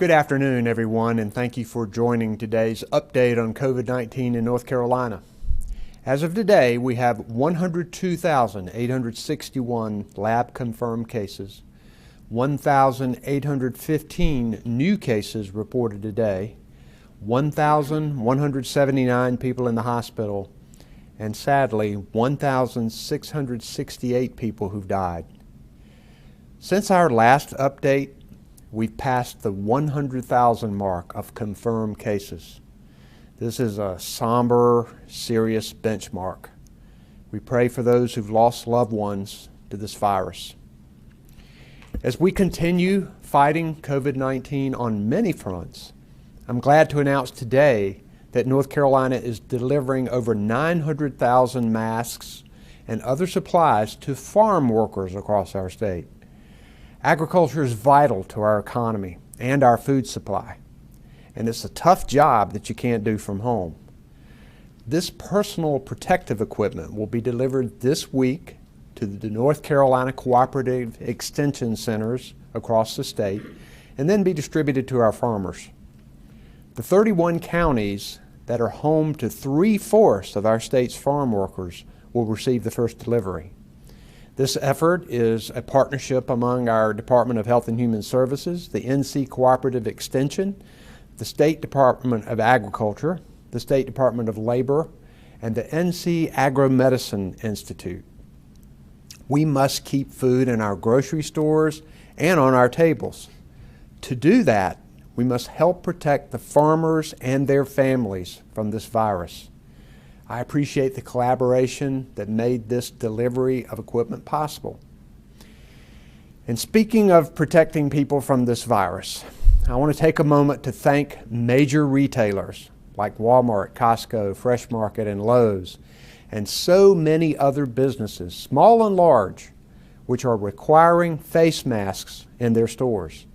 Good afternoon, everyone, and thank you for joining today's update on COVID-19 in North Carolina. As of today, we have 102,861 lab-confirmed cases, 1,815 new cases reported today, 1,179 people in the hospital, and sadly, 1,668 people who've died. Since our last update, we've passed the 100,000 mark of confirmed cases. This is a somber, serious benchmark. We pray for those who've lost loved ones to this virus. As we continue fighting COVID-19 on many fronts, I'm glad to announce today that North Carolina is delivering over 900,000 masks and other supplies to farm workers across our state. Agriculture is vital to our economy and our food supply, and it's a tough job that you can't do from home. This personal protective equipment will be delivered this week to the North Carolina Cooperative Extension Centers across the state and then be distributed to our farmers. The 31 counties that are home to 3/4 of our state's farm workers will receive the first delivery. This effort is a partnership among our Department of Health and Human Services, the NC Cooperative Extension, the State Department of Agriculture, the State Department of Labor, and the NC Agro-Medicine Institute. We must keep food in our grocery stores and on our tables. To do that, we must help protect the farmers and their families from this virus. I appreciate the collaboration that made this delivery of equipment possible. And speaking of protecting people from this virus, I want to take a moment to thank major retailers like Walmart, Costco, Fresh Market, and Lowe's, and so many other businesses, small and large, which are requiring face masks in their stores.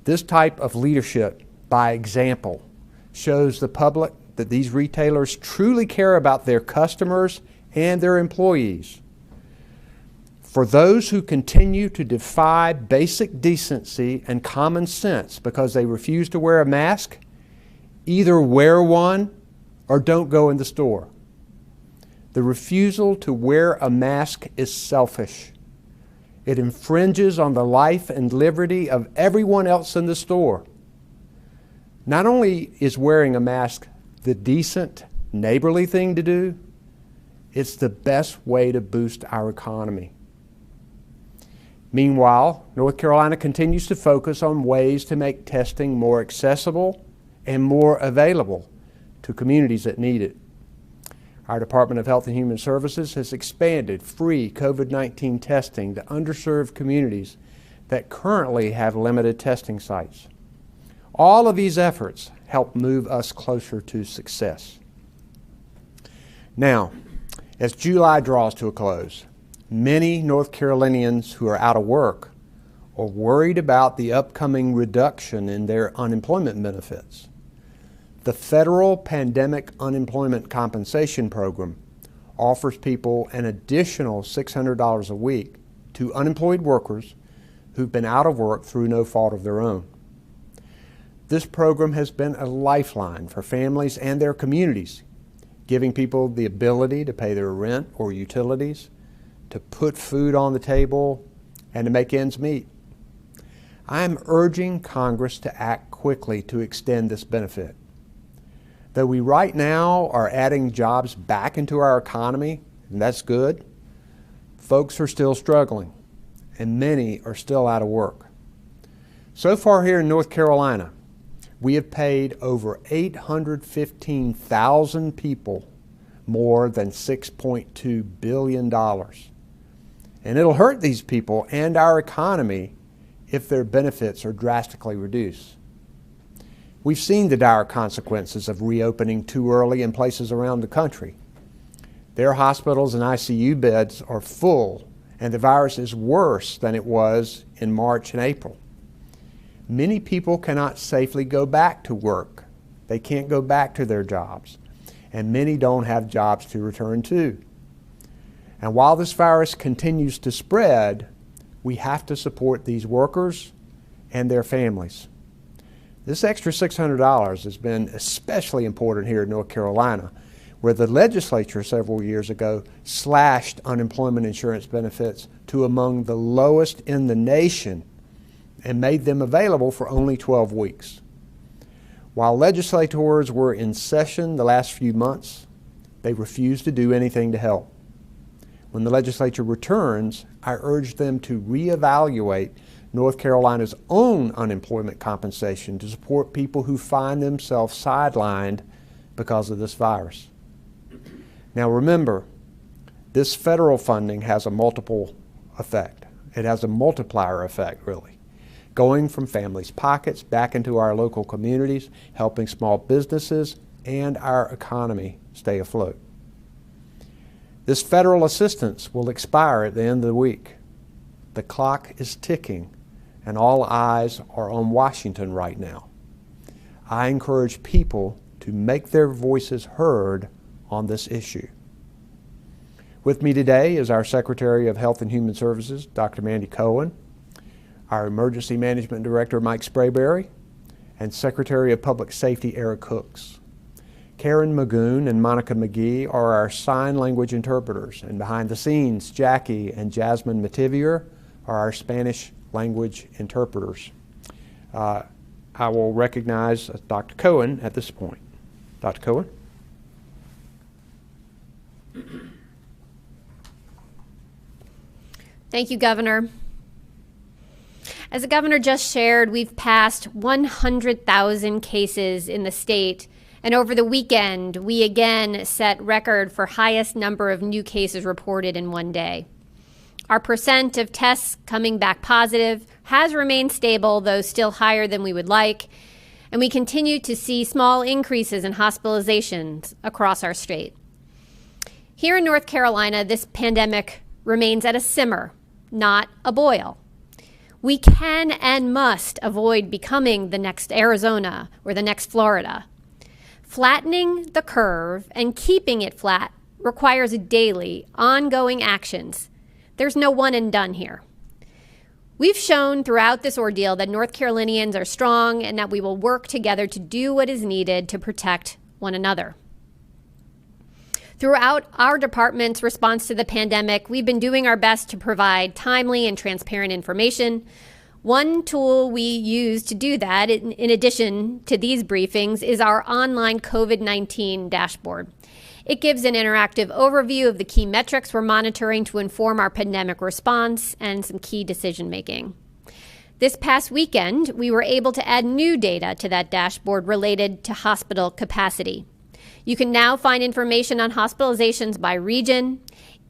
This type of leadership by example shows the public that these retailers truly care about their customers and their employees. For those who continue to defy basic decency and common sense because they refuse to wear a mask, either wear one or don't go in the store. The refusal to wear a mask is selfish. It infringes on the life and liberty of everyone else in the store. Not only is wearing a mask the decent, neighborly thing to do, it's the best way to boost our economy. Meanwhile, North Carolina continues to focus on ways to make testing more accessible and more available to communities that need it. Our Department of Health and Human Services has expanded free COVID-19 testing to underserved communities that currently have limited testing sites. All of these efforts help move us closer to success. Now, as July draws to a close, many North Carolinians who are out of work are worried about the upcoming reduction in their unemployment benefits. The Federal Pandemic Unemployment Compensation Program offers people an additional $600 a week to unemployed workers who've been out of work through no fault of their own. This program has been a lifeline for families and their communities, giving people the ability to pay their rent or utilities, to put food on the table, and to make ends meet. I am urging Congress to act quickly to extend this benefit. Though we right now are adding jobs back into our economy, and that's good, folks are still struggling, and many are still out of work. So far here in North Carolina, we have paid over 815,000 people more than $6.2 billion. And it'll hurt these people and our economy if their benefits are drastically reduced. We've seen the dire consequences of reopening too early in places around the country. Their hospitals and ICU beds are full, and the virus is worse than it was in March and April. Many people cannot safely go back to work. They can't go back to their jobs, and many don't have jobs to return to. And while this virus continues to spread, we have to support these workers and their families. This extra $600 has been especially important here in North Carolina, where the legislature several years ago slashed unemployment insurance benefits to among the lowest in the nation and made them available for only 12 weeks. While legislators were in session the last few months, they refused to do anything to help. When the legislature returns, I urge them to reevaluate North Carolina's own unemployment compensation to support people who find themselves sidelined because of this virus. Now remember, this federal funding has a multiple effect. It has a multiplier effect, really, going from families' pockets back into our local communities, helping small businesses and our economy stay afloat. This federal assistance will expire at the end of the week. The clock is ticking, and all eyes are on Washington right now. I encourage people to make their voices heard on this issue. With me today is our Secretary of Health and Human Services, Dr. Mandy Cohen, our Emergency Management Director, Mike Sprayberry, and Secretary of Public Safety, Eric Hooks. Karen Magoon and Monica McGee are our sign language interpreters, and behind the scenes, Jackie and Jasmine Mativier are our Spanish language interpreters. I will recognize Dr. Cohen at this point. Dr. Cohen? Thank you, Governor. As the Governor just shared, we've passed 100,000 cases in the state, and over the weekend, we again set record for highest number of new cases reported in one day. Our percent of tests coming back positive has remained stable, though still higher than we would like, and we continue to see small increases in hospitalizations across our state. Here in North Carolina, this pandemic remains at a simmer, not a boil. We can and must avoid becoming the next Arizona or the next Florida. Flattening the curve and keeping it flat requires daily, ongoing actions. There's no one and done here. We've shown throughout this ordeal that North Carolinians are strong and that we will work together to do what is needed to protect one another. Throughout our department's response to the pandemic, we've been doing our best to provide timely and transparent information. One tool we use to do that, in addition to these briefings, is our online COVID-19 dashboard. It gives an interactive overview of the key metrics we're monitoring to inform our pandemic response and some key decision making. This past weekend, we were able to add new data to that dashboard related to hospital capacity. You can now find information on hospitalizations by region,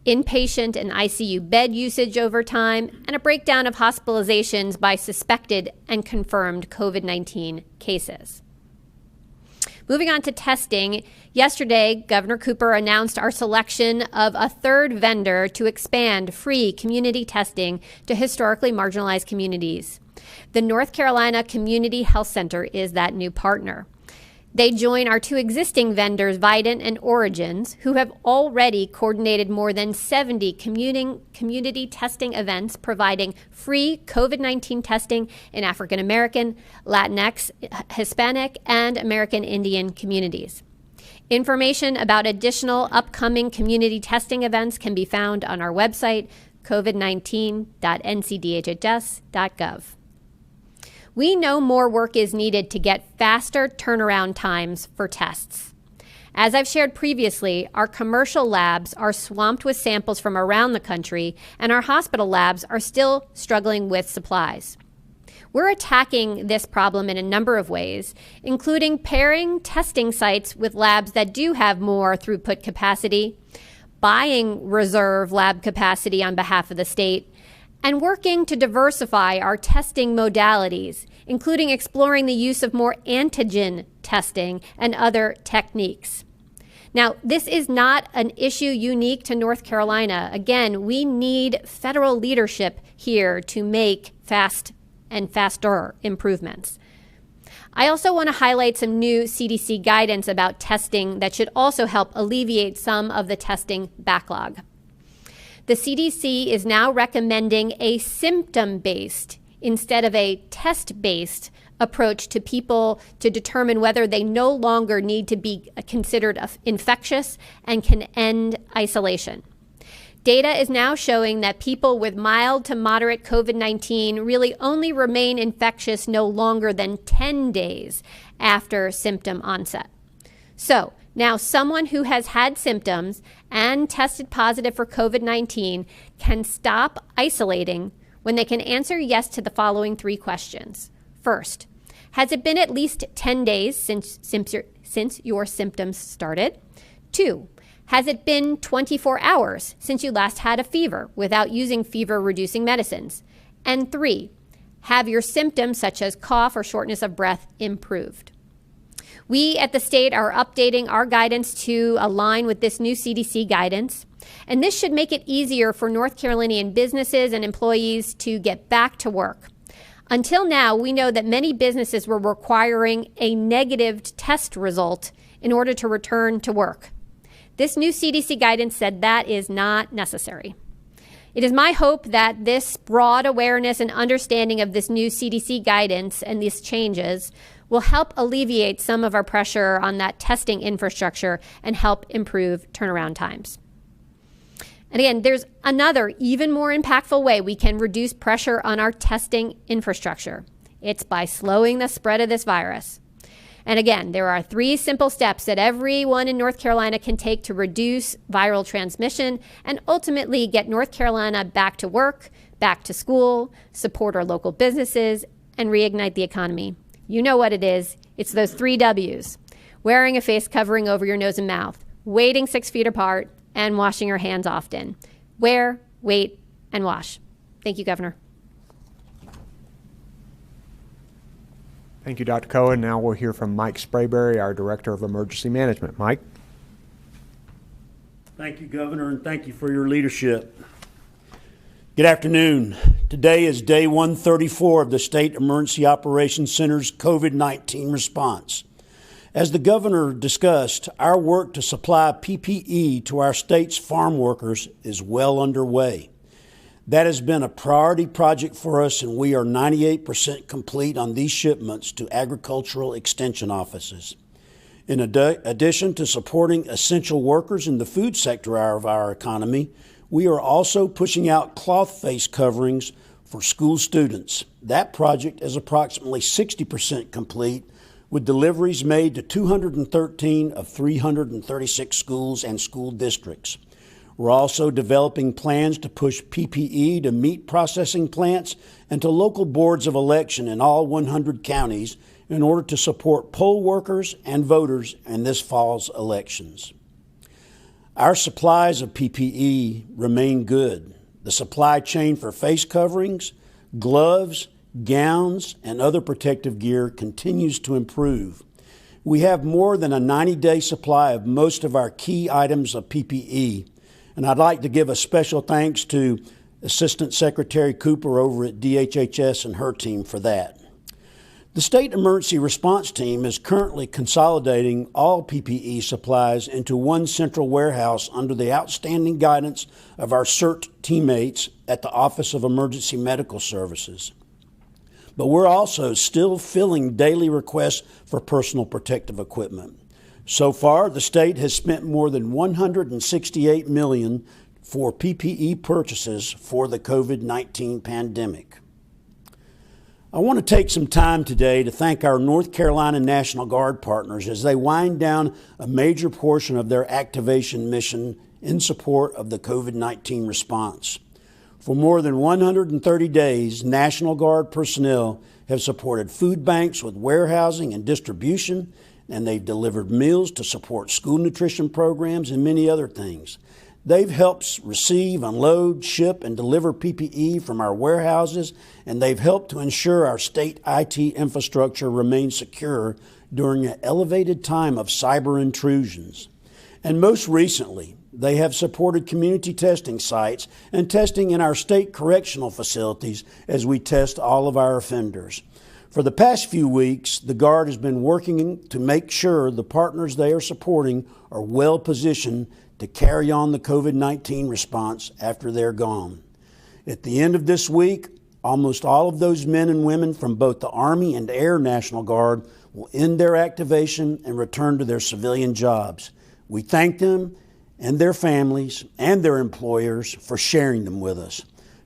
inpatient and ICU bed usage over time, and a breakdown of hospitalizations by suspected and confirmed COVID-19 cases. Moving on to testing, yesterday, Governor Cooper announced our selection of a third vendor to expand free community testing to historically marginalized communities. The North Carolina Community Health Center is that new partner. They join our two existing vendors, Vidant and Origins, who have already coordinated more than 70 community testing events providing free COVID-19 testing in African American, Latinx, Hispanic, and American Indian communities. Information about additional upcoming community testing events can be found on our website, covid19.ncdhs.gov. We know more work is needed to get faster turnaround times for tests. As I've shared previously, our commercial labs are swamped with samples from around the country, and our hospital labs are still struggling with supplies. We're attacking this problem in a number of ways, including pairing testing sites with labs that do have more throughput capacity, buying reserve lab capacity on behalf of the state, and working to diversify our testing modalities, including exploring the use of more antigen testing and other techniques. Now, this is not an issue unique to North Carolina. Again, we need federal leadership here to make fast and faster improvements. I also want to highlight some new CDC guidance about testing that should also help alleviate some of the testing backlog. The CDC is now recommending a symptom-based instead of a test-based approach to people to determine whether they no longer need to be considered infectious and can end isolation. Data is now showing that people with mild to moderate COVID-19 really only remain infectious no longer than 10 days after symptom onset. So now someone who has had symptoms and tested positive for COVID-19 can stop isolating when they can answer yes to the following 3 questions. First, has it been at least 10 days since your symptoms started? 2, has it been 24 hours since you last had a fever without using fever-reducing medicines? And 3, have your symptoms such as cough or shortness of breath improved? We at the state are updating our guidance to align with this new CDC guidance, and this should make it easier for North Carolinian businesses and employees to get back to work. Until now, we know that many businesses were requiring a negative test result in order to return to work. This new CDC guidance said that is not necessary. It is my hope that this broad awareness and understanding of this new CDC guidance and these changes will help alleviate some of our pressure on that testing infrastructure and help improve turnaround times. And again, there's another even more impactful way we can reduce pressure on our testing infrastructure. It's by slowing the spread of this virus. And again, there are 3 simple steps that everyone in North Carolina can take to reduce viral transmission and ultimately get North Carolina back to work, back to school, support our local businesses, and reignite the economy. You know what it is. It's those 3 W's. Wearing a face covering over your nose and mouth, waiting 6 feet apart, and washing your hands often. Wear, wait, and wash. Thank you, Governor. Thank you, Dr. Cohen. Now we'll hear from Mike Sprayberry, our Director of Emergency Management. Mike? Thank you, Governor, and thank you for your leadership. Good afternoon. Today is day 134 of the State Emergency Operations Center's COVID-19 response. As the Governor discussed, our work to supply PPE to our state's farm workers is well underway. That has been a priority project for us, and we are 98% complete on these shipments to agricultural extension offices. In addition to supporting essential workers in the food sector of our economy, we are also pushing out cloth face coverings for school students. That project is approximately 60% complete, with deliveries made to 213 of 336 schools and school districts. We're also developing plans to push PPE to meat processing plants and to local boards of election in all 100 counties in order to support poll workers and voters in this fall's elections. Our supplies of PPE remain good. The supply chain for face coverings, gloves, gowns, and other protective gear continues to improve. We have more than a 90-day supply of most of our key items of PPE, and I'd like to give a special thanks to Assistant Secretary Cooper over at DHHS and her team for that. The State Emergency Response Team is currently consolidating all PPE supplies into one central warehouse under the outstanding guidance of our CERT teammates at the Office of Emergency Medical Services. But we're also still filling daily requests for personal protective equipment. So far, the state has spent more than $168 million for PPE purchases for the COVID-19 pandemic. I want to take some time today to thank our North Carolina National Guard partners as they wind down a major portion of their activation mission in support of the COVID-19 response. For more than 130 days, National Guard personnel have supported food banks with warehousing and distribution, and they've delivered meals to support school nutrition programs and many other things. They've helped receive, unload, ship, and deliver PPE from our warehouses, and they've helped to ensure our state IT infrastructure remains secure during an elevated time of cyber intrusions. And most recently, they have supported community testing sites and testing in our state correctional facilities as we test all of our offenders. For the past few weeks, the Guard has been working to make sure the partners they are supporting are well positioned to carry on the COVID-19 response after they're gone. At the end of this week, Almost all of those men and women from both the Army and Air National Guard will end their activation and return to their civilian jobs. We thank them and their families and their employers for sharing them with us.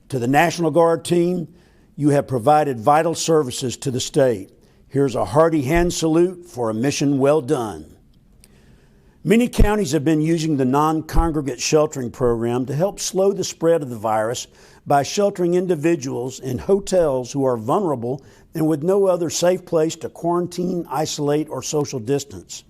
To the National Guard team, you have provided vital services to the state. Here's a hearty hand salute for a mission well done. Many counties have been using the non-congregate sheltering program to help slow the spread of the virus by sheltering individuals in hotels who are vulnerable and with no other safe place to quarantine, isolate, or social distance.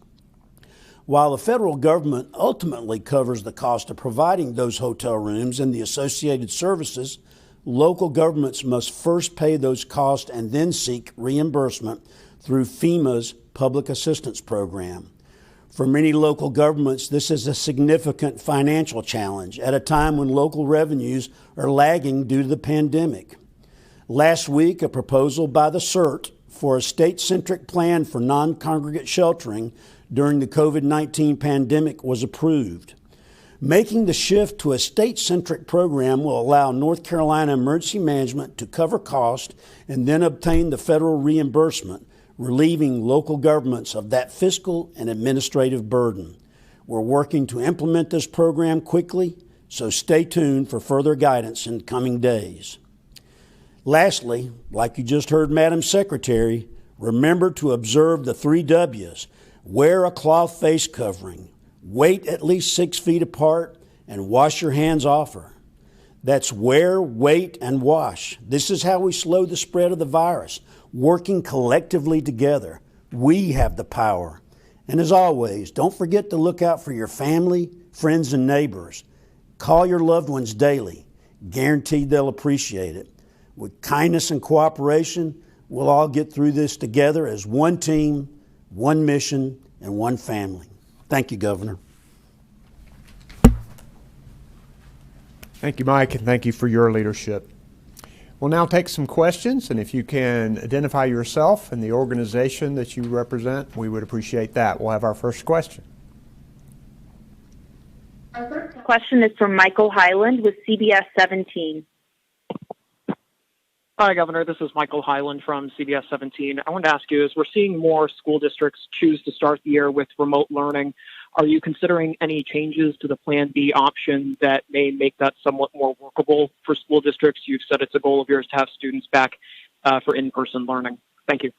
While the federal government ultimately covers the cost of providing those hotel rooms and the associated services, local governments must first pay those costs and then seek reimbursement through FEMA's Public Assistance Program. For many local governments, this is a significant financial challenge at a time when local revenues are lagging due to the pandemic. Last week, a proposal by the CERT for a state-centric plan for non-congregate sheltering during the COVID-19 pandemic was approved. Making the shift to a state-centric program will allow North Carolina Emergency Management to cover costs and then obtain the federal reimbursement, relieving local governments of that fiscal and administrative burden. We're working to implement this program quickly, so stay tuned for further guidance in the coming days. Lastly, like you just heard Madam Secretary, remember to observe the 3 W's. Wear a cloth face covering, wait at least 6 feet apart, and wash your hands often. That's wear, wait, and wash. This is how we slow the spread of the virus. Working collectively together, we have the power. And as always, don't forget to look out for your family, friends, and neighbors. Call your loved ones daily. Guaranteed they'll appreciate it. With kindness and cooperation, we'll all get through this together as one team, one mission, and one family. Thank you, Governor. Thank you, Mike, and thank you for your leadership. We'll now take some questions, and if you can identify yourself and the organization that you represent, we would appreciate that. We'll have our first question. Our first question is from Michael Hyland with CBS 17. Hi, Governor. This is Michael Hyland from CBS 17. I wanted to ask you, as we're seeing more school districts choose to start the year with remote learning, are you considering any changes to the Plan B option that may make that somewhat more workable for school districts? You've said it's a goal of yours to have students back for in-person learning. Thank you.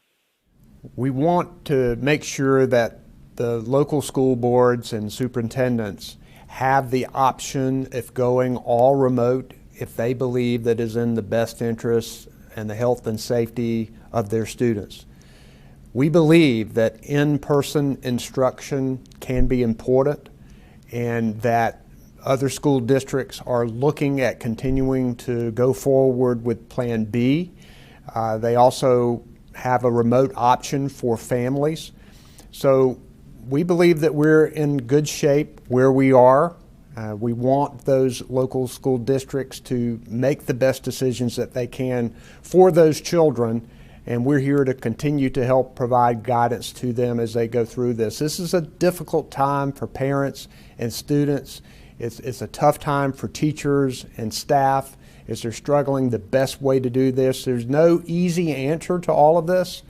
We want to make sure that the local school boards and superintendents have the option, if going all remote, if they believe that is in the best interest and the health and safety of their students. We believe that in-person instruction can be important and that other school districts are looking at continuing to go forward with Plan B. They also have a remote option for families. So we believe that we're in good shape where we are. We want those local school districts to make the best decisions that they can for those children, and we're here to continue to help provide guidance to them as they go through this. This is a difficult time for parents and students. It's a tough time for teachers and staff as they're struggling the best way to do this. There's no easy answer to all of this,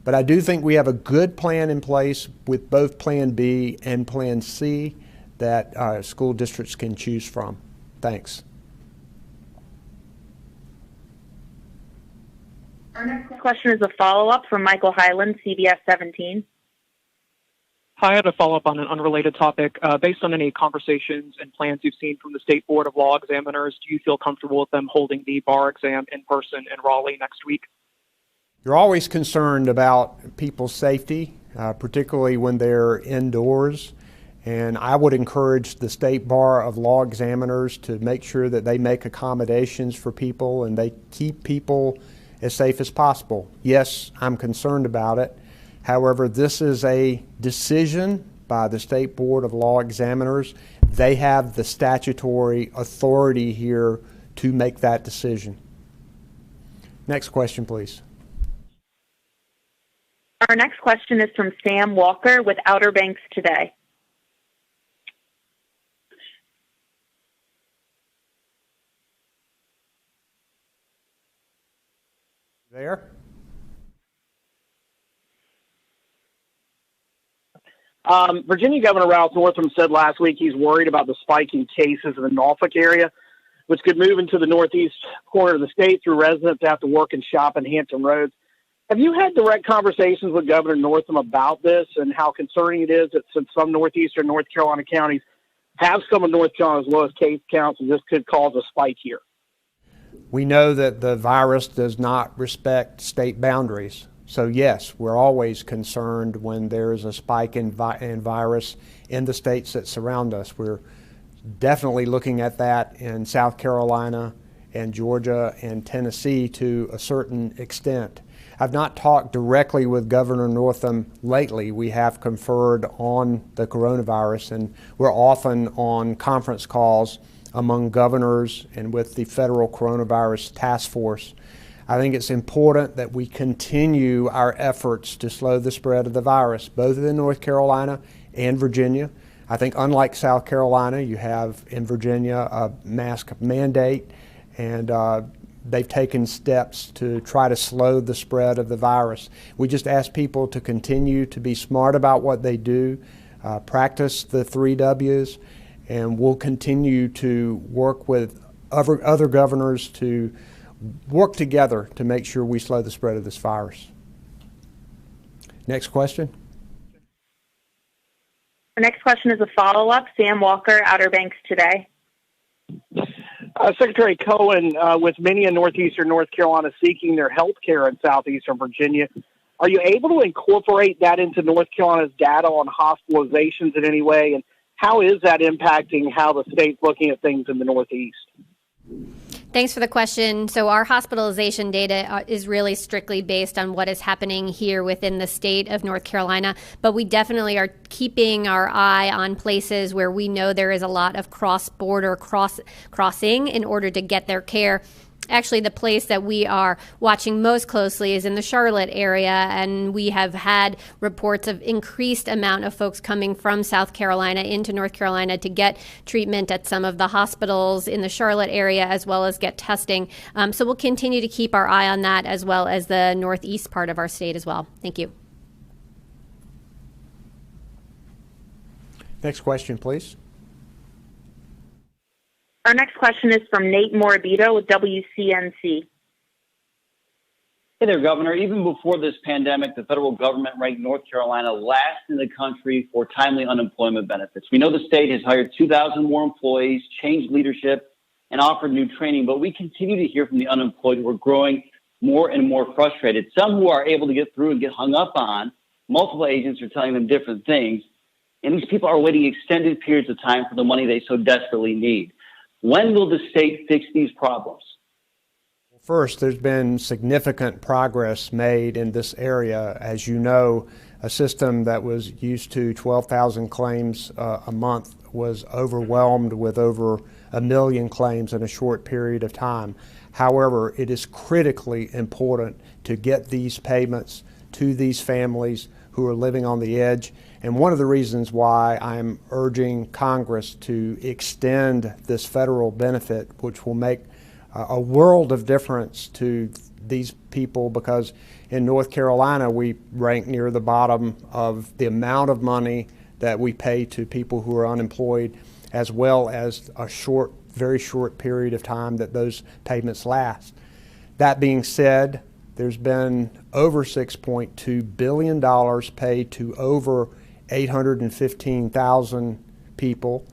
but I do think we have a good plan in place with both Plan B and Plan C that school districts can choose from. Thanks. Our next question is a follow-up from Michael Hyland, CBS 17. Hi, I had a follow-up on an unrelated topic. Based on any conversations and plans you've seen from the State Board of Law Examiners, do you feel comfortable with them holding the bar exam in person in Raleigh next week? You're always concerned about people's safety, particularly when they're indoors. And I would encourage the State Bar of Law Examiners to make sure that they make accommodations for people and they keep people as safe as possible. Yes, I'm concerned about it. However, this is a decision by the State Board of Law Examiners. They have the statutory authority here to make that decision. Next question, please. Our next question is from Sam Walker with Outer Banks Today. There? Virginia Governor Ralph Northam said last week he's worried about the spike in cases in the Norfolk area, which could move into the northeast corner of the state through residents that have to work and shop in Hampton Roads. Have you had direct conversations with Governor Northam about this and how concerning it is that since some northeastern North Carolina counties have some of North Carolina's lowest case counts, and this could cause a spike here? We know that the virus does not respect state boundaries. So yes, we're always concerned when there is a spike in virus in the states that surround us. We're definitely looking at that in South Carolina and Georgia and Tennessee to a certain extent. I've not talked directly with Governor Northam lately. We have conferred on the coronavirus, and we're often on conference calls among governors and with the federal coronavirus task force. I think it's important that we continue our efforts to slow the spread of the virus, both in North Carolina and Virginia. I think unlike South Carolina, you have in Virginia a mask mandate, and they've taken steps to try to slow the spread of the virus. We just ask people to continue to be smart about what they do, practice the 3 W's, and we'll continue to work with other governors to work together to make sure we slow the spread of this virus. Next question. Our next question is a follow-up. Sam Walker, Outer Banks Today. Secretary Cohen, with many in northeastern North Carolina seeking their health care in southeastern Virginia, are you able to incorporate that into North Carolina's data on hospitalizations in any way? And how is that impacting how the state's looking at things in the Northeast? Thanks for the question. So our hospitalization data is really strictly based on what is happening here within the state of North Carolina, but we definitely are keeping our eye on places where we know there is a lot of cross-border crossing in order to get their care. Actually, the place that we are watching most closely is in the Charlotte area, and we have had reports of increased amount of folks coming from South Carolina into North Carolina to get treatment at some of the hospitals in the Charlotte area, as well as get testing. So we'll continue to keep our eye on that, as well as the northeast part of our state as well. Thank you. Next question, please. Our next question is from Nate Morabito with WCNC. Hey there, Governor. Even before this pandemic, the federal government ranked North Carolina last in the country for timely unemployment benefits. We know the state has hired 2,000 more employees, changed leadership, and offered new training, but we continue to hear from the unemployed who are growing more and more frustrated. Some who are able to get through and get hung up on. Multiple agents are telling them different things, and these people are waiting extended periods of time for the money they so desperately need. When will the state fix these problems? First, there's been significant progress made in this area. As you know, a system that was used to 12,000 claims a month was overwhelmed with over 1 million claims in a short period of time. However, it is critically important to get these payments to these families who are living on the edge. And one of the reasons why I'm urging Congress to extend this federal benefit, which will make a world of difference to these people, because in North Carolina we rank near the bottom of the amount of money that we pay to people who are unemployed, as well as a very short period of time that those payments last. That being said, there's been over $6.2 billion paid to over 815,000 people.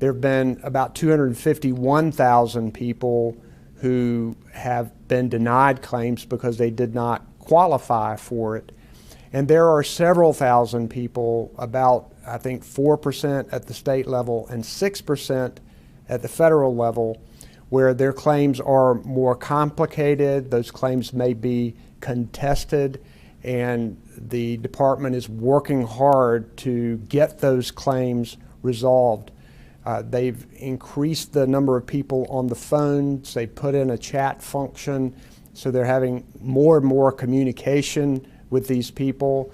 There have been about 251,000 people who have been denied claims because they did not qualify for it. And there are several thousand people, about I think 4% at the state level and 6% at the federal level, where their claims are more complicated. Those claims may be contested, and the department is working hard to get those claims resolved. They've increased the number of people on the phones. They put in a chat function, so they're having more and more communication with these people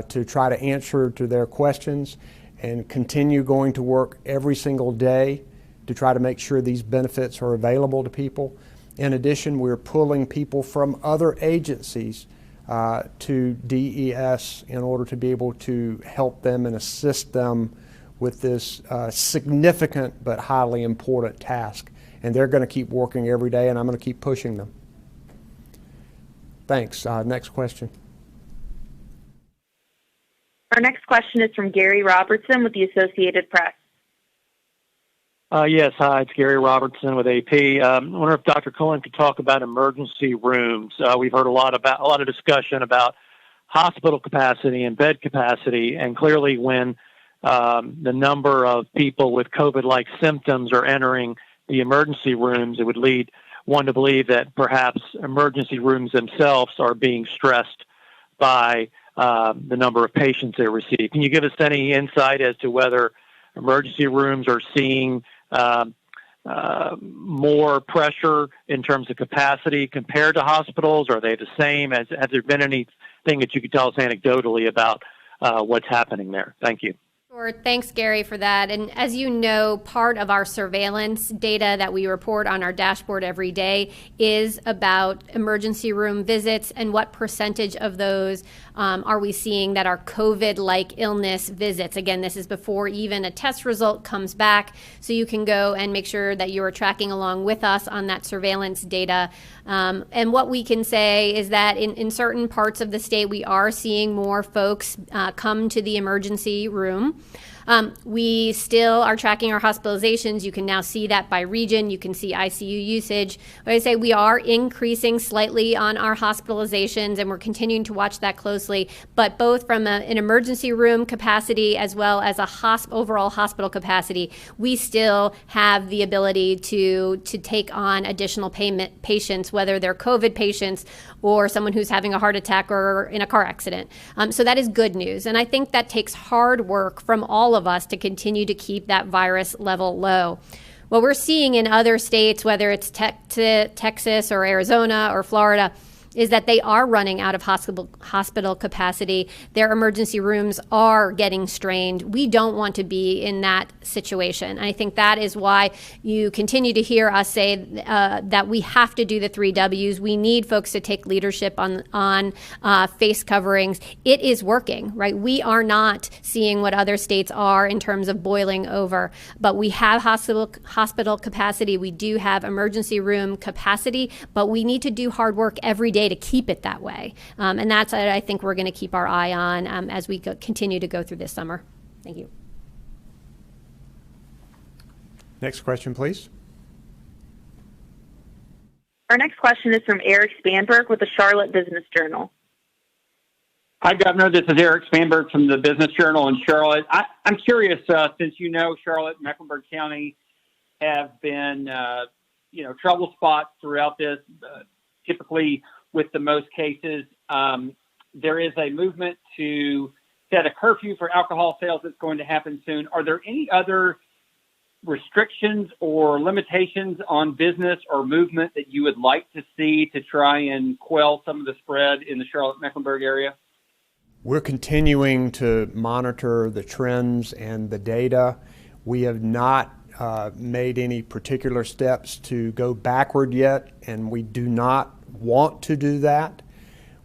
to try to answer to their questions, and continue going to work every single day to try to make sure these benefits are available to people. In addition, we're pulling people from other agencies to DES in order to be able to help them and assist them with this significant but highly important task. And they're going to keep working every day, and I'm going to keep pushing them. Thanks. Next question. Our next question is from Gary Robertson with the Associated Press. Yes, hi, it's Gary Robertson with AP. I wonder if Dr. Cohen could talk about emergency rooms. We've heard a lot of discussion about hospital capacity and bed capacity, and clearly when the number of people with COVID-like symptoms are entering the emergency rooms, it would lead one to believe that perhaps emergency rooms themselves are being stressed by the number of patients they receive. Can you give us any insight as to whether emergency rooms are seeing more pressure in terms of capacity compared to hospitals? Are they the same? Has there been anything that you could tell us anecdotally about what's happening there? Thank you. Sure. Thanks, Gary, for that. And as you know, part of our surveillance data that we report on our dashboard every day is about emergency room visits and what percentage of those are we seeing that are COVID-like illness visits. Again, this is before even a test result comes back, so you can go and make sure that you are tracking along with us on that surveillance data. And what we can say is that in certain parts of the state, we are seeing more folks come to the emergency room. We still are tracking our hospitalizations. You can now see that by region. You can see ICU usage. But I say we are increasing slightly on our hospitalizations, and we're continuing to watch that closely. But both from an emergency room capacity as well as a overall hospital capacity, we still have the ability to take on additional patients, whether they're COVID patients or someone who's having a heart attack or in a car accident. So that is good news. And I think that takes hard work from all of us to continue to keep that virus level low. What we're seeing in other states, whether it's Texas or Arizona or Florida, is that they are running out of hospital capacity. Their emergency rooms are getting strained. We don't want to be in that situation. And I think that is why you continue to hear us say that we have to do the 3 Ws. We need folks to take leadership on face coverings. It is working, right? We are not seeing what other states are in terms of boiling over, but we have hospital capacity. We do have emergency room capacity, but we need to do hard work every day to keep it that way. And that's what I think we're going to keep our eye on as we continue to go through this summer. Thank you. Next question, please. Our next question is from Eric Spanberg with the Charlotte Business Journal. Hi, Governor. This is Eric Spanberg from the Business Journal in Charlotte. I'm curious, since you know Charlotte and Mecklenburg County have been, trouble spots throughout this, typically with the most cases. There is a movement to set a curfew for alcohol sales that's going to happen soon. Are there any other restrictions or limitations on business or movement that you would like to see to try and quell some of the spread in the Charlotte-Mecklenburg area? We're continuing to monitor the trends and the data. We have not made any particular steps to go backward yet, and we do not want to do that.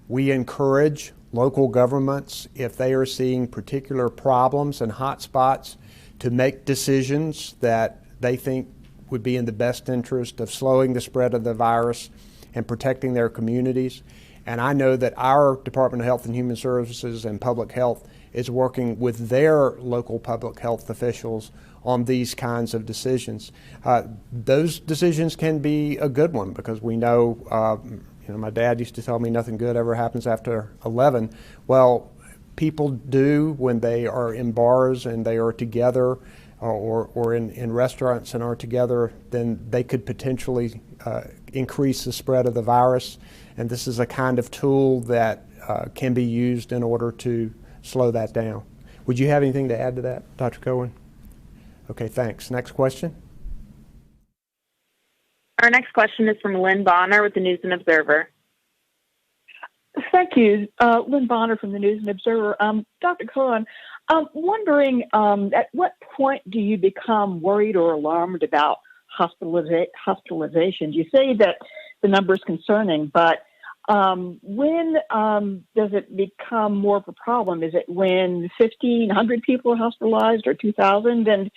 We encourage local governments, if they are seeing particular problems and hotspots, to make decisions that they think would be in the best interest of slowing the spread of the virus and protecting their communities. And I know that our Department of Health and Human Services and Public Health is working with their local public health officials on these kinds of decisions. Those decisions can be a good one because we know, my dad used to tell me nothing good ever happens after 11. Well, people do when they are in bars and they are together or in restaurants and are together, then they could potentially increase the spread of the virus. And this is a kind of tool that can be used in order to slow that down. Would you have anything to add to that, Dr. Cohen? Okay, thanks. Next question. Our next question is from Lynn Bonner with the News and Observer. Thank you. Lynn Bonner from the News and Observer. Dr. Cohen, I'm wondering at what point do you become worried or alarmed about hospitalizations? You say that the numbers concerning, but when does it become more of a problem? Is it when 1,500 people are hospitalized or 2,000? And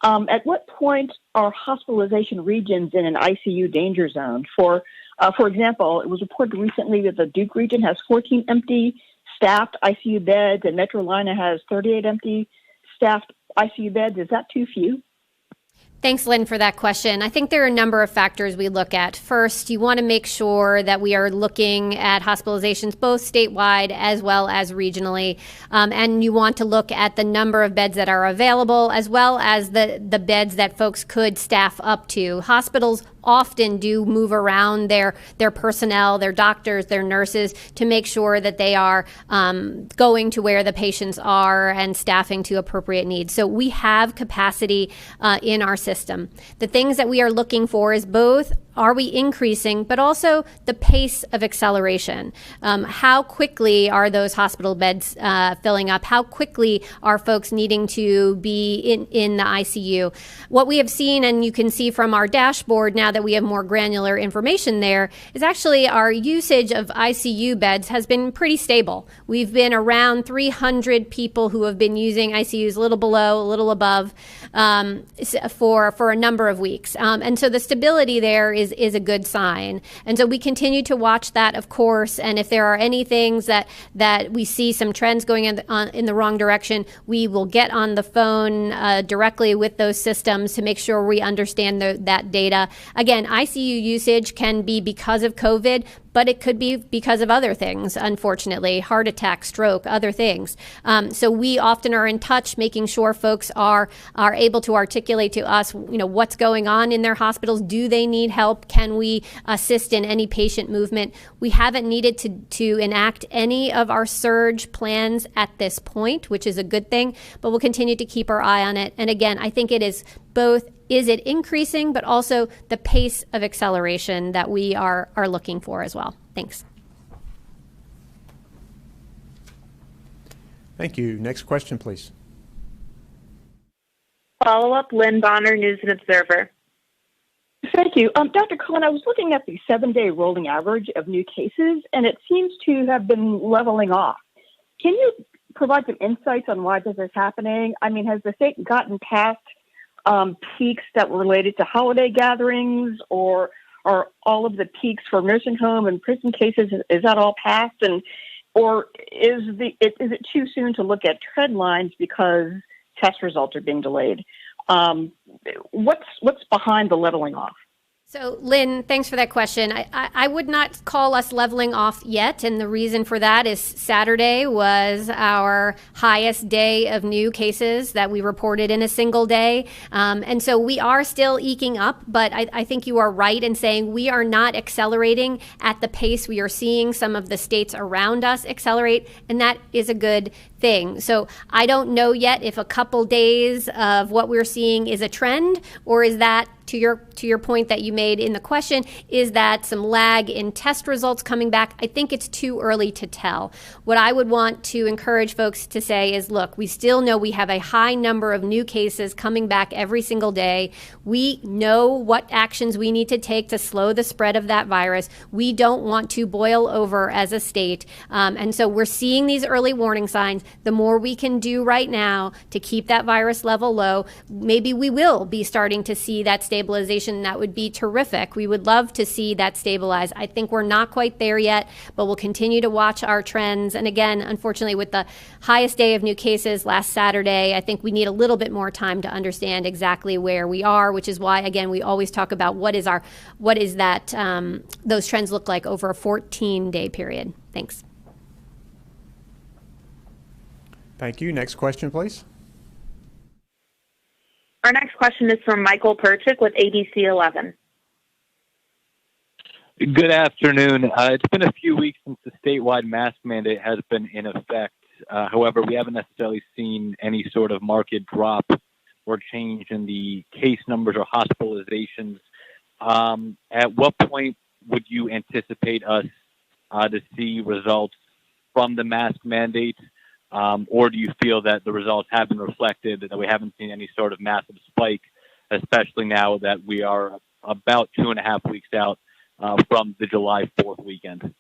at what point are hospitalization regions in an ICU danger zone? For example, it was reported recently that the Duke region has 14 empty staffed ICU beds, and Metro Atlanta has 38 empty staffed ICU beds. Is that too few? Thanks, Lynn, for that question. I think there are a number of factors we look at. First, you want to make sure that we are looking at hospitalizations both statewide as well as regionally. And you want to look at the number of beds that are available as well as the beds that folks could staff up to. Hospitals often do move around their personnel, their doctors, their nurses to make sure that they are going to where the patients are and staffing to appropriate needs. So we have capacity in our system. The things that we are looking for is both are we increasing, but also the pace of acceleration. How quickly are those hospital beds filling up? How quickly are folks needing to be in the ICU? What we have seen, and you can see from our dashboard now that we have more granular information there, is actually our usage of ICU beds has been pretty stable. We've been around 300 people who have been using ICUs, a little below, a little above, for a number of weeks. And so the stability there is a good sign. And so we continue to watch that, of course, and if there are any things that we see some trends going in the wrong direction, we will get on the phone directly with those systems to make sure we understand that data. Again, ICU usage can be because of COVID, but it could be because of other things, unfortunately, heart attack, stroke, other things. So we often are in touch, making sure folks are able to articulate to us, what's going on in their hospitals. Do they need help? Can we assist in any patient movement? We haven't needed to enact any of our surge plans at this point, which is a good thing, but we'll continue to keep our eye on it. And again, I think it is both, is it increasing, but also the pace of acceleration that we are looking for as well. Thanks. Thank you. Next question, please. Follow-up, Lynn Bonner, News and Observer. Thank you. Dr. Cohen, I was looking at the 7-day rolling average of new cases, and it seems to have been leveling off. Can you provide some insights on why this is happening? I mean, has the state gotten past peaks that were related to holiday gatherings, or are all of the peaks for nursing home and prison cases, is that all past? Or is it too soon to look at trend lines because test results are being delayed? What's behind the leveling off? So, Lynn, thanks for that question. I would not call us leveling off yet, and the reason for that is Saturday was our highest day of new cases that we reported in a single day. And so we are still eking up, but I think you are right in saying we are not accelerating at the pace we are seeing some of the states around us accelerate, and that is a good thing. So I don't know yet if a couple days of what we're seeing is a trend, or is that, to your point that you made in the question, is that some lag in test results coming back? I think it's too early to tell. What I would want to encourage folks to say is, look, we still know we have a high number of new cases coming back every single day. We know what actions we need to take to slow the spread of that virus. We don't want to boil over as a state. And so we're seeing these early warning signs. The more we can do right now to keep that virus level low, maybe we will be starting to see that stabilization. That would be terrific. We would love to see that stabilize. I think we're not quite there yet, but we'll continue to watch our trends. And again, unfortunately, with the highest day of new cases last Saturday, I think we need a little bit more time to understand exactly where we are, which is why, again, we always talk about what is that those trends look like over a 14-day period. Thanks. Thank you. Next question, please. Our next question is from Michael Perchik with ABC 11. Good afternoon. It's been a few weeks since the statewide mask mandate has been in effect. However, we haven't necessarily seen any sort of market drop or change in the case numbers or hospitalizations. At what point would you anticipate us to see results from the mask mandate? Or do you feel that the results have been reflected, that we haven't seen any sort of massive spike, especially now that we are about 2.5 weeks out from the July 4th weekend?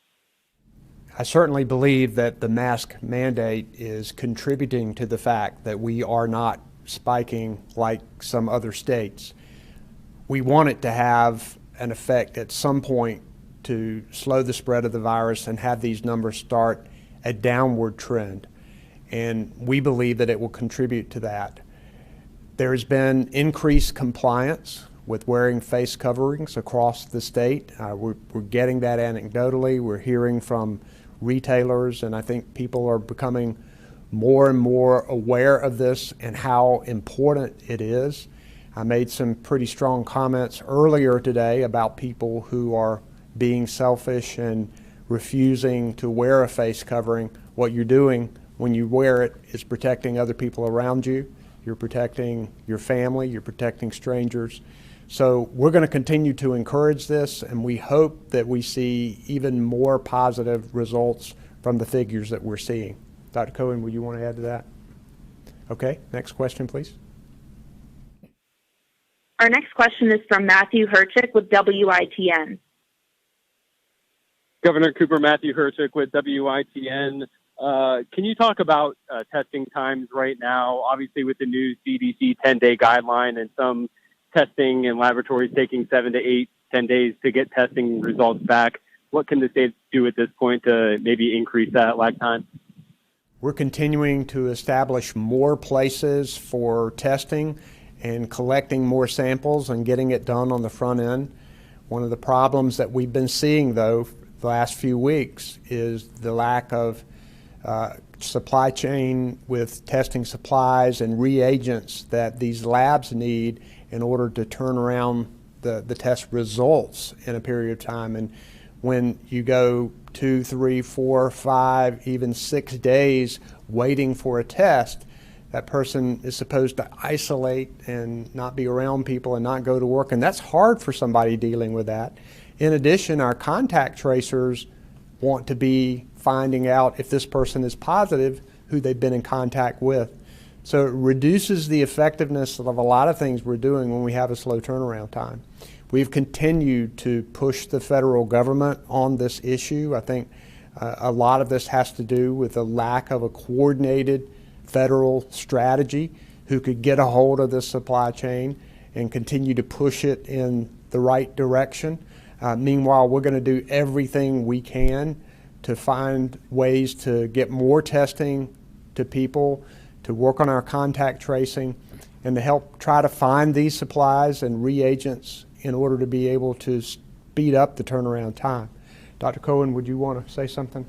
I certainly believe that the mask mandate is contributing to the fact that we are not spiking like some other states. We want it to have an effect at some point to slow the spread of the virus and have these numbers start a downward trend. And we believe that it will contribute to that. There has been increased compliance with wearing face coverings across the state. We're getting that anecdotally. We're hearing from retailers, and I think people are becoming more and more aware of this and how important it is. I made some pretty strong comments earlier today about people who are being selfish and refusing to wear a face covering. What you're doing when you wear it is protecting other people around you. You're protecting your family, you're protecting strangers. So we're going to continue to encourage this, and we hope that we see even more positive results from the figures that we're seeing. Dr. Cohen, would you want to add to that? Okay, next question, please. Our next question is from Matthew Herchick with WITN. Governor Cooper, Matthew Herchick with WITN. Can you talk about testing times right now? Obviously, with the new CDC 10-day guideline and some testing and laboratories taking 7 to 10 days to get testing results back, what can the state do at this point to maybe increase that lag time? We're continuing to establish more places for testing and collecting more samples and getting it done on the front end. One of the problems that we've been seeing, though, the last few weeks is the lack of supply chain with testing supplies and reagents that these labs need in order to turn around the test results in a period of time. And when you go 2, 3, 4, 5, even 6 days waiting for a test, that person is supposed to isolate and not be around people and not go to work. And that's hard for somebody dealing with that. In addition, our contact tracers want to be finding out if this person is positive, who they've been in contact with. So it reduces the effectiveness of a lot of things we're doing when we have a slow turnaround time. We've continued to push the federal government on this issue. I think a lot of this has to do with the lack of a coordinated federal strategy who could get a hold of this supply chain and continue to push it in the right direction. Meanwhile, we're going to do everything we can to find ways to get more testing to people, to work on our contact tracing, and to help try to find these supplies and reagents in order to be able to speed up the turnaround time. Dr. Cohen, would you want to say something?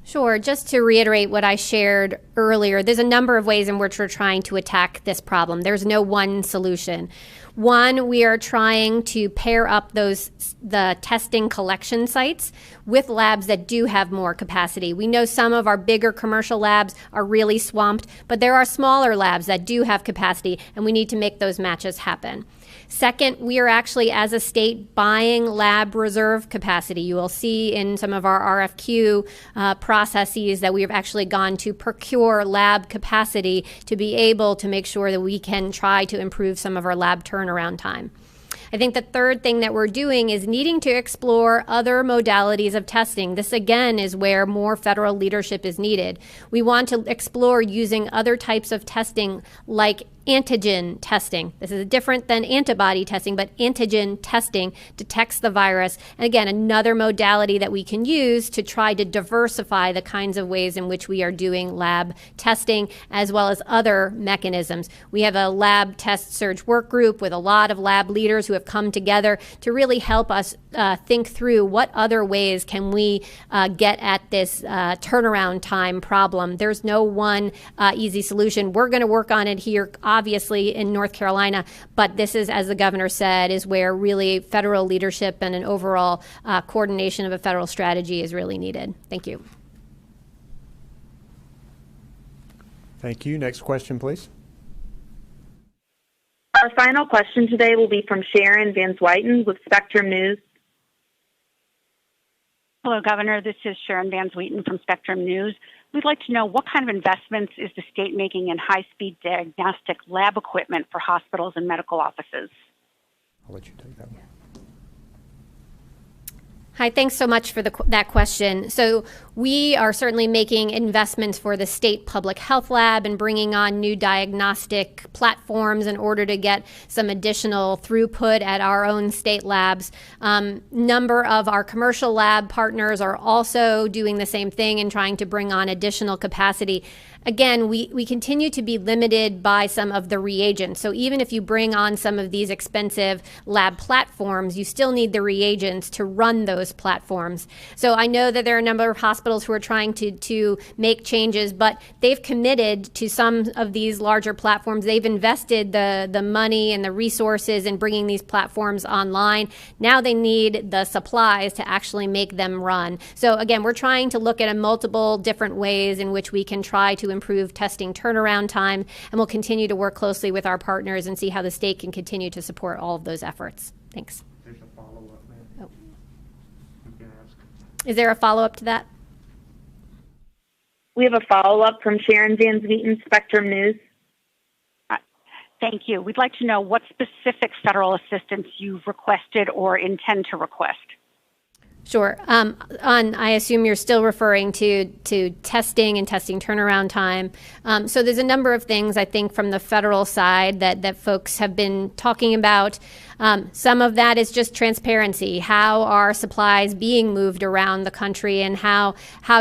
Sure. Just to reiterate what I shared earlier, there's a number of ways in which we're trying to attack this problem. There's no one solution. One, we are trying to pair up the testing collection sites with labs that do have more capacity. We know some of our bigger commercial labs are really swamped, but there are smaller labs that do have capacity, and we need to make those matches happen. Second, we are actually, as a state, buying lab reserve capacity. You will see in some of our RFQ processes that we have actually gone to procure lab capacity to be able to make sure that we can try to improve some of our lab turnaround time. I think the third thing that we're doing is needing to explore other modalities of testing. This, again, is where more federal leadership is needed. We want to explore using other types of testing like antigen testing. This is different than antibody testing, but antigen testing detects the virus. And again, another modality that we can use to try to diversify the kinds of ways in which we are doing lab testing, as well as other mechanisms. We have a lab test surge work group with a lot of lab leaders who have come together to really help us think through what other ways can we get at this turnaround time problem. There's no one easy solution. We're going to work on it here, obviously, in North Carolina, but this is, as the governor said, is where really federal leadership and an overall coordination of a federal strategy is really needed. Thank you. Thank you. Next question, please. Our final question today will be from Sharon Van Zwyten with Spectrum News. Hello, Governor. This is Sharon Van Zwyten from Spectrum News. We'd like to know what kind of investments is the state making in high-speed diagnostic lab equipment for hospitals and medical offices? I'll let you take that one. Hi, thanks so much for that question. So we are certainly making investments for the state public health lab and bringing on new diagnostic platforms in order to get some additional throughput at our own state labs. Number of our commercial lab partners are also doing the same thing and trying to bring on additional capacity. Again, we continue to be limited by some of the reagents. So even if you bring on some of these expensive lab platforms, you still need the reagents to run those platforms. So I know that there are a number of hospitals who are trying to make changes, but they've committed to some of these larger platforms. They've invested the money and the resources in bringing these platforms online. Now they need the supplies to actually make them run. So again, we're trying to look at multiple different ways in which we can try to improve testing turnaround time, and we'll continue to work closely with our partners and see how the state can continue to support all of those efforts. Thanks. There's a follow-up, ma'am. Oh. You can ask. Is there a follow-up to that? We have a follow-up from Sharon Van Zwieten, Spectrum News. Thank you. We'd like to know what specific federal assistance you've requested or intend to request. Sure. I assume you're still referring to testing and testing turnaround time. So there's a number of things, I think, from the federal side that folks have been talking about. Some of that is just transparency. How are supplies being moved around the country, and how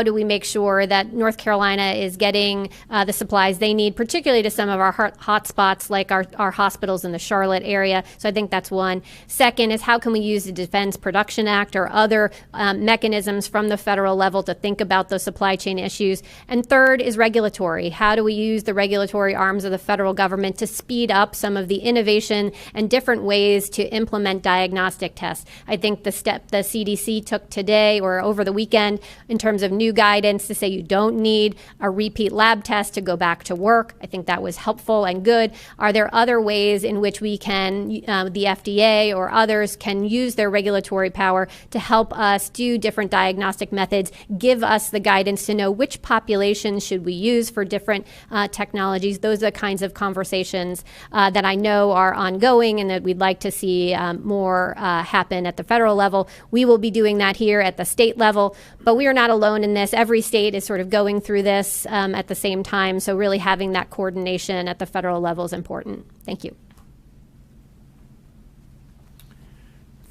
do we make sure that North Carolina is getting the supplies they need, particularly to some of our hot spots like our hospitals in the Charlotte area. So I think that's one. Second is how can we use the Defense Production Act or other mechanisms from the federal level to think about those supply chain issues. And third is regulatory. How do we use the regulatory arms of the federal government to speed up some of the innovation and different ways to implement diagnostic tests? I think the step the CDC took today or over the weekend in terms of new guidance to say you don't need a repeat lab test to go back to work, I think that was helpful and good. Are there other ways in which we can, the FDA or others can use their regulatory power to help us do different diagnostic methods, give us the guidance to know which populations should we use for different technologies? Those are the kinds of conversations that I know are ongoing and that we'd like to see more happen at the federal level. We will be doing that here at the state level, but we are not alone in this. Every state is sort of going through this at the same time, so really having that coordination at the federal level is important. Thank you.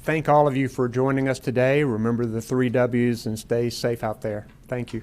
Thank all of you for joining us today. Remember the 3 W's and stay safe out there. Thank you.